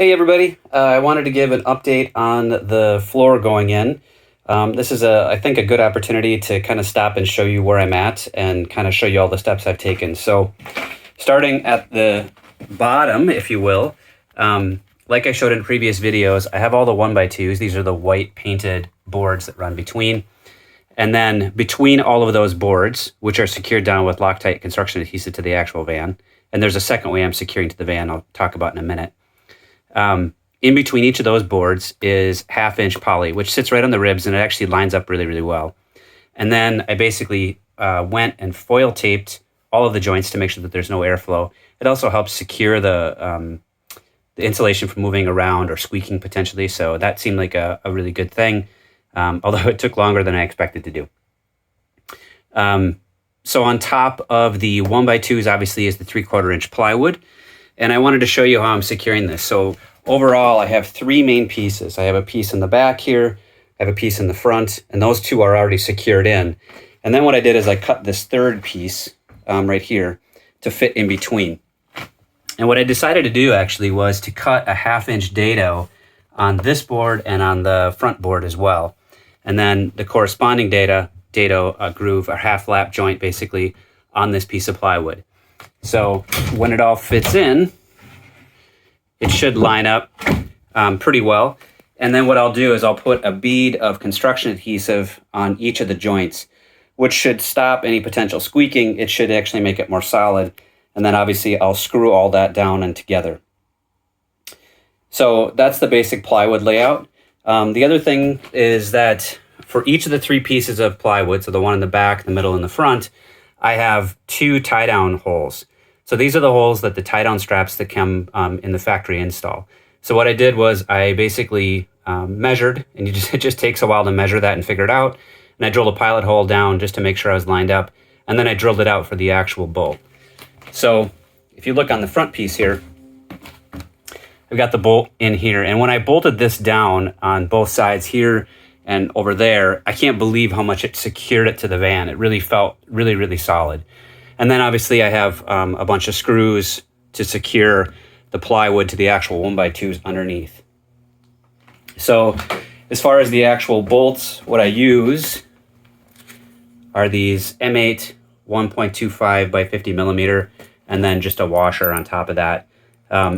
Hey everybody, I wanted to give an update on the floor going in. This is, I think, a good opportunity to kind of stop and show you where I'm at and kind of show you all the steps I've taken. So starting at the bottom, if you will, like I showed in previous videos, I have all the 1x2s. These are the white painted boards that run between. And then between all of those boards, which are secured down with Loctite construction adhesive to the actual van, and there's a second way I'm securing to the van I'll talk about in a minute. In between each of those boards is 1/2 inch poly, which sits right on the ribs and it actually lines up really, really well. And then I basically went and foil taped all of the joints to make sure that there's no airflow. It also helps secure the insulation from moving around or squeaking potentially. So that seemed like a really good thing, although it took longer than I expected to do. So on top of the 1x2s, obviously, is the 3/4 inch plywood. And I wanted to show you how I'm securing this. So overall, I have 3 main pieces. I have a piece in the back here, I have a piece in the front, and those 2 are already secured in. And then what I did is I cut this 3rd piece right here to fit in between. And what I decided to do actually was to cut a 1/2 inch dado on this board and on the front board as well. And then the corresponding dado groove, or half lap joint basically, on this piece of plywood. So when it all fits in, it should line up pretty well. And then what I'll do is I'll put a bead of construction adhesive on each of the joints, which should stop any potential squeaking. It should actually make it more solid. And then obviously I'll screw all that down and together. So that's the basic plywood layout. The other thing is that for each of the 3 pieces of plywood, so the one in the back, the middle, and the front, I have 2 tie-down holes. So these are the holes that the tie-down straps that come in the factory install. So what I did was I basically measured, and it just takes a while to measure that and figure it out. And I drilled a pilot hole down just to make sure I was lined up. And then I drilled it out for the actual bolt. So if you look on the front piece here, I've got the bolt in here. And when I bolted this down on both sides here and over there, I can't believe how much it secured it to the van. It really felt really, really solid. And then obviously I have a bunch of screws to secure the plywood to the actual 1x2s underneath. So as far as the actual bolts, what I use are these M8 1.25 by 50 millimeter, and then just a washer on top of that.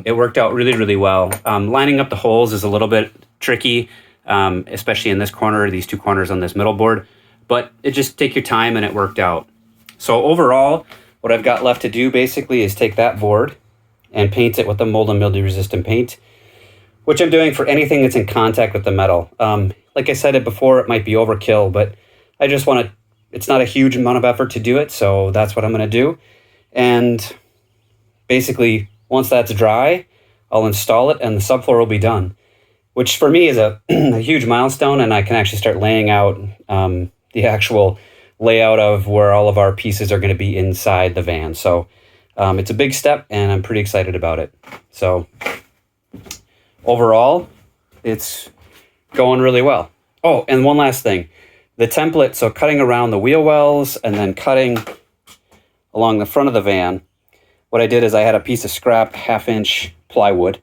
It worked out really, really well. Lining up the holes is a little bit tricky, especially in this corner, these 2 corners on this middle board, but it just take your time and it worked out. So overall, what I've got left to do basically is take that board and paint it with the mold and mildew resistant paint, which I'm doing for anything that's in contact with the metal. Like I said it before, it might be overkill, but I just want to, it's not a huge amount of effort to do it, so that's what I'm going to do. And basically, once that's dry, I'll install it and the subfloor will be done, which for me is a huge milestone, and I can actually start laying out the actual layout of where all of our pieces are going to be inside the van. So it's a big step and I'm pretty excited about it. So overall, it's going really well. Oh, and one last thing, the template, so cutting around the wheel wells and then cutting along the front of the van, what I did is I had a piece of scrap 1/2 inch plywood.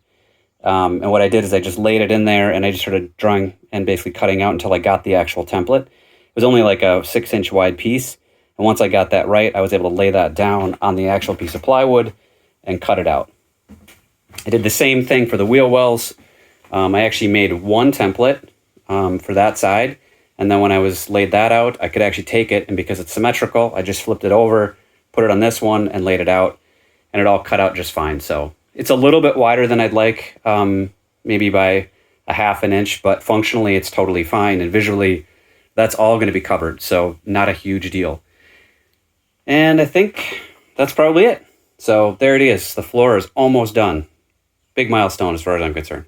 And what I did is I just laid it in there and I just started drawing and basically cutting out until I got the actual template. It was only like a 6 inch wide piece. And once I got that right, I was able to lay that down on the actual piece of plywood and cut it out. I did the same thing for the wheel wells. I actually made 1 template for that side. And then when I was laid that out, I could actually take it, and because it's symmetrical, I just flipped it over, put it on this one and laid it out, and it all cut out just fine. So it's a little bit wider than I'd like, maybe by a 1/2 inch, but functionally it's totally fine. And visually, that's all going to be covered. So not a huge deal. And I think that's probably it. So there it is. The floor is almost done. Big milestone as far as I'm concerned.